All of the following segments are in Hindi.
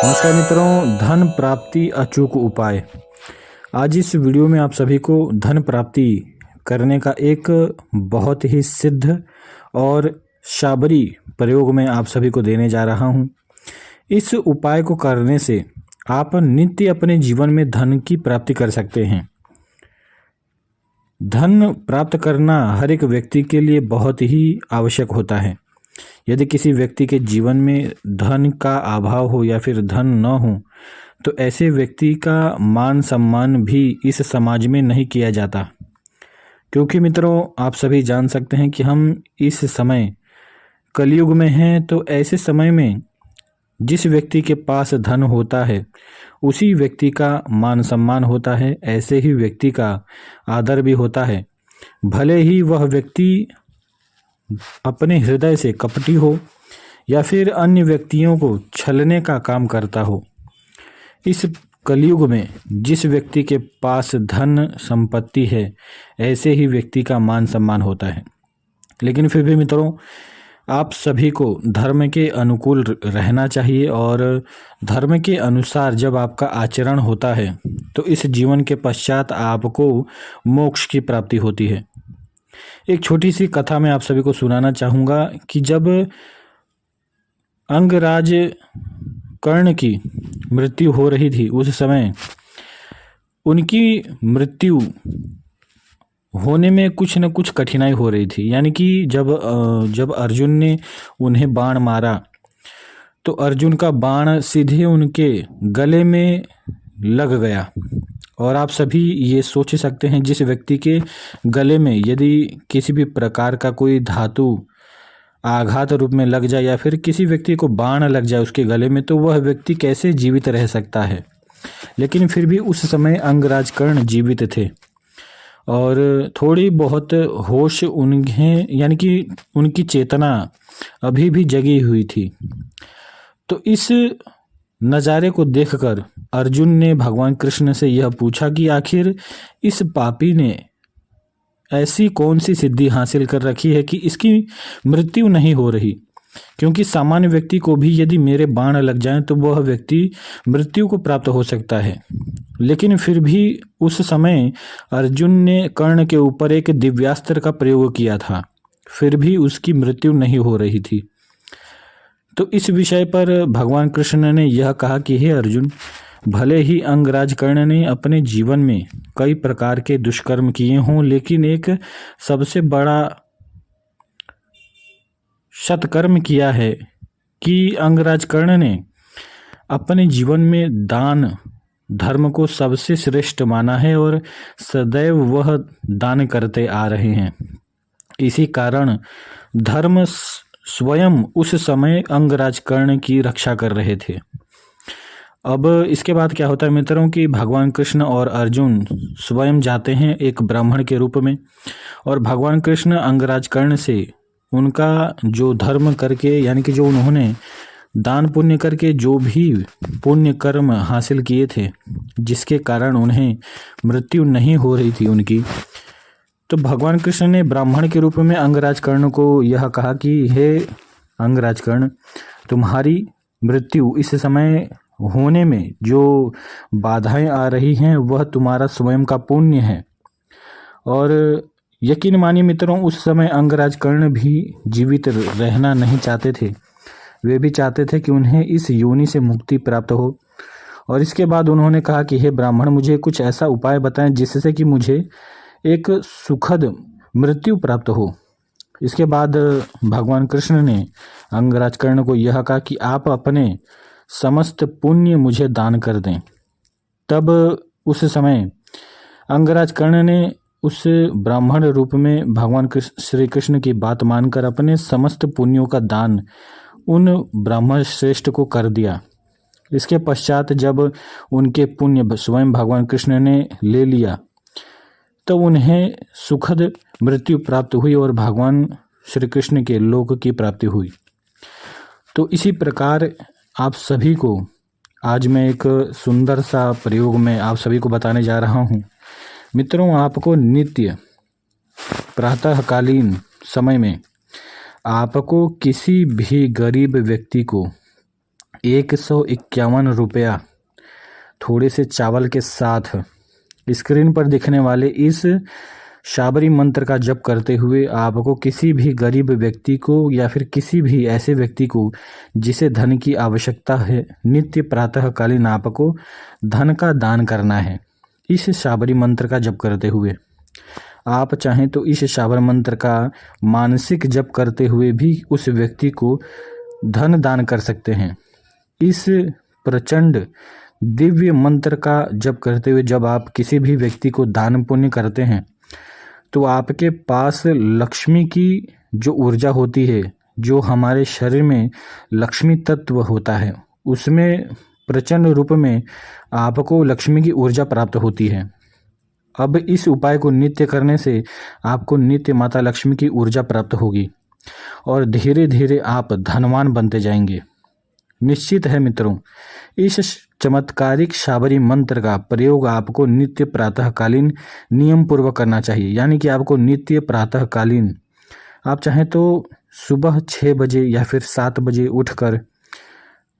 नमस्कार मित्रों, धन प्राप्ति अचूक उपाय। आज इस वीडियो में आप सभी को धन प्राप्ति करने का एक बहुत ही सिद्ध और शाबरी प्रयोग मैं आप सभी को देने जा रहा हूं। इस उपाय को करने से आप नित्य अपने जीवन में धन की प्राप्ति कर सकते हैं। धन प्राप्त करना हर एक व्यक्ति के लिए बहुत ही आवश्यक होता है। यदि किसी व्यक्ति के जीवन में धन का अभाव हो या फिर धन न हो तो ऐसे व्यक्ति का मान सम्मान भी इस समाज में नहीं किया जाता, क्योंकि मित्रों आप सभी जान सकते हैं कि हम इस समय कलयुग में हैं। तो ऐसे समय में जिस व्यक्ति के पास धन होता है उसी व्यक्ति का मान सम्मान होता है, ऐसे ही व्यक्ति का आदर भी होता है, भले ही वह व्यक्ति अपने हृदय से कपटी हो या फिर अन्य व्यक्तियों को छलने का काम करता हो। इस कलयुग में जिस व्यक्ति के पास धन संपत्ति है ऐसे ही व्यक्ति का मान सम्मान होता है। लेकिन फिर भी मित्रों आप सभी को धर्म के अनुकूल रहना चाहिए और धर्म के अनुसार जब आपका आचरण होता है तो इस जीवन के पश्चात आपको मोक्ष की प्राप्ति होती है। एक छोटी सी कथा मैं आप सभी को सुनाना चाहूँगा कि जब अंगराज कर्ण की मृत्यु हो रही थी उस समय उनकी मृत्यु होने में कुछ न कुछ कठिनाई हो रही थी। यानी कि जब अर्जुन ने उन्हें बाण मारा तो अर्जुन का बाण सीधे उनके गले में लग गया। और आप सभी ये सोच सकते हैं जिस व्यक्ति के गले में यदि किसी भी प्रकार का कोई धातु आघात रूप में लग जाए या फिर किसी व्यक्ति को बाण लग जाए उसके गले में तो वह व्यक्ति कैसे जीवित रह सकता है। लेकिन फिर भी उस समय अंगराज कर्ण जीवित थे और थोड़ी बहुत होश उन्हें यानी कि उनकी चेतना अभी भी जगी हुई थी। तो इस नज़ारे को देखकर अर्जुन ने भगवान कृष्ण से यह पूछा कि आखिर इस पापी ने ऐसी कौन सी सिद्धि हासिल कर रखी है कि इसकी मृत्यु नहीं हो रही। क्योंकि सामान्य व्यक्ति को भी यदि मेरे बाण लग जाएं तो वह व्यक्ति मृत्यु को प्राप्त हो सकता है। लेकिन फिर भी उस समय अर्जुन ने कर्ण के ऊपर एक दिव्यास्त्र का प्रयोग किया था, फिर भी उसकी मृत्यु नहीं हो रही थी। तो इस विषय पर भगवान कृष्ण ने यह कहा कि हे अर्जुन, भले ही अंगराज कर्ण ने अपने जीवन में कई प्रकार के दुष्कर्म किए हों, लेकिन एक सबसे बड़ा सत्कर्म किया है कि अंगराज कर्ण ने अपने जीवन में दान धर्म को सबसे श्रेष्ठ माना है और सदैव वह दान करते आ रहे हैं। इसी कारण धर्म स्वयं उस समय अंगराज कर्ण की रक्षा कर रहे थे। अब इसके बाद क्या होता है मित्रों कि भगवान कृष्ण और अर्जुन स्वयं जाते हैं एक ब्राह्मण के रूप में और भगवान कृष्ण अंगराज कर्ण से उनका जो धर्म करके यानी कि जो उन्होंने दान पुण्य करके जो भी पुण्य कर्म हासिल किए थे जिसके कारण उन्हें मृत्यु नहीं हो रही थी उनकी, तो भगवान कृष्ण ने ब्राह्मण के रूप में अंगराज कर्ण को यह कहा कि हे अंगराज कर्ण, तुम्हारी मृत्यु इस समय होने में जो बाधाएं आ रही हैं वह तुम्हारा स्वयं का पुण्य है। और यकीन मानिए मित्रों उस समय अंगराज कर्ण भी जीवित रहना नहीं चाहते थे, वे भी चाहते थे कि उन्हें इस योनि से मुक्ति प्राप्त हो। और इसके बाद उन्होंने कहा कि हे ब्राह्मण, मुझे कुछ ऐसा उपाय बताएं जिससे कि मुझे एक सुखद मृत्यु प्राप्त हो। इसके बाद भगवान कृष्ण ने अंगराज कर्ण को यह कहा कि आप अपने समस्त पुण्य मुझे दान कर दें। तब उस समय अंगराज कर्ण ने उस ब्राह्मण रूप में भगवान श्री कृष्ण की बात मानकर अपने समस्त पुण्यों का दान उन ब्राह्मण श्रेष्ठ को कर दिया। इसके पश्चात जब उनके पुण्य स्वयं भगवान कृष्ण ने ले लिया तो उन्हें सुखद मृत्यु प्राप्त हुई और भगवान श्री कृष्ण के लोक की प्राप्ति हुई। तो इसी प्रकार आप सभी को आज मैं एक सुंदर सा प्रयोग में आप सभी को बताने जा रहा हूँ। मित्रों आपको नित्य प्रातःकालीन समय में आपको किसी भी गरीब व्यक्ति को ₹151 थोड़े से चावल के साथ स्क्रीन पर दिखने वाले इस शाबरी मंत्र का जप करते हुए आपको किसी भी गरीब व्यक्ति को या फिर किसी भी ऐसे व्यक्ति को जिसे धन की आवश्यकता है, नित्य प्रातःकालीन आपको धन का दान करना है। इस शाबरी मंत्र का जप करते हुए आप चाहें तो इस शाबर मंत्र का मानसिक जप करते हुए भी उस व्यक्ति को धन दान कर सकते हैं। इस प्रचंड दिव्य मंत्र का जप करते हुए जब आप किसी भी व्यक्ति को दान पुण्य करते हैं तो आपके पास लक्ष्मी की जो ऊर्जा होती है, जो हमारे शरीर में लक्ष्मी तत्व होता है, उसमें प्रचंड रूप में आपको लक्ष्मी की ऊर्जा प्राप्त होती है। अब इस उपाय को नित्य करने से आपको नित्य माता लक्ष्मी की ऊर्जा प्राप्त होगी और धीरे धीरे आप धनवान बनते जाएंगे। निश्चित है मित्रों, इस चमत्कारिक शाबरी मंत्र का प्रयोग आपको नित्य प्रातःकालीन नियम पूर्वक करना चाहिए। यानी कि आपको नित्य प्रातःकालीन, आप चाहें तो सुबह 6 बजे या फिर 7 बजे उठकर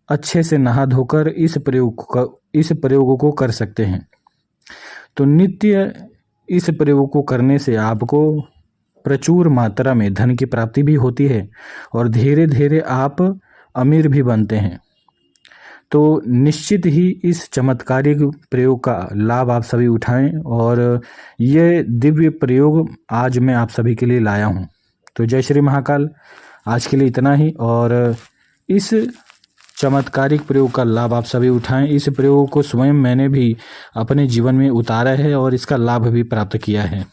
अच्छे से नहा धोकर इस प्रयोग को कर सकते हैं। तो नित्य इस प्रयोग को करने से आपको प्रचुर मात्रा में धन की प्राप्ति भी होती है और धीरे धीरे आप अमीर भी बनते हैं। तो निश्चित ही इस चमत्कारिक प्रयोग का लाभ आप सभी उठाएं और ये दिव्य प्रयोग आज मैं आप सभी के लिए लाया हूं। तो जय श्री महाकाल। आज के लिए इतना ही और इस चमत्कारिक प्रयोग का लाभ आप सभी उठाएं। इस प्रयोग को स्वयं मैंने भी अपने जीवन में उतारा है और इसका लाभ भी प्राप्त किया है।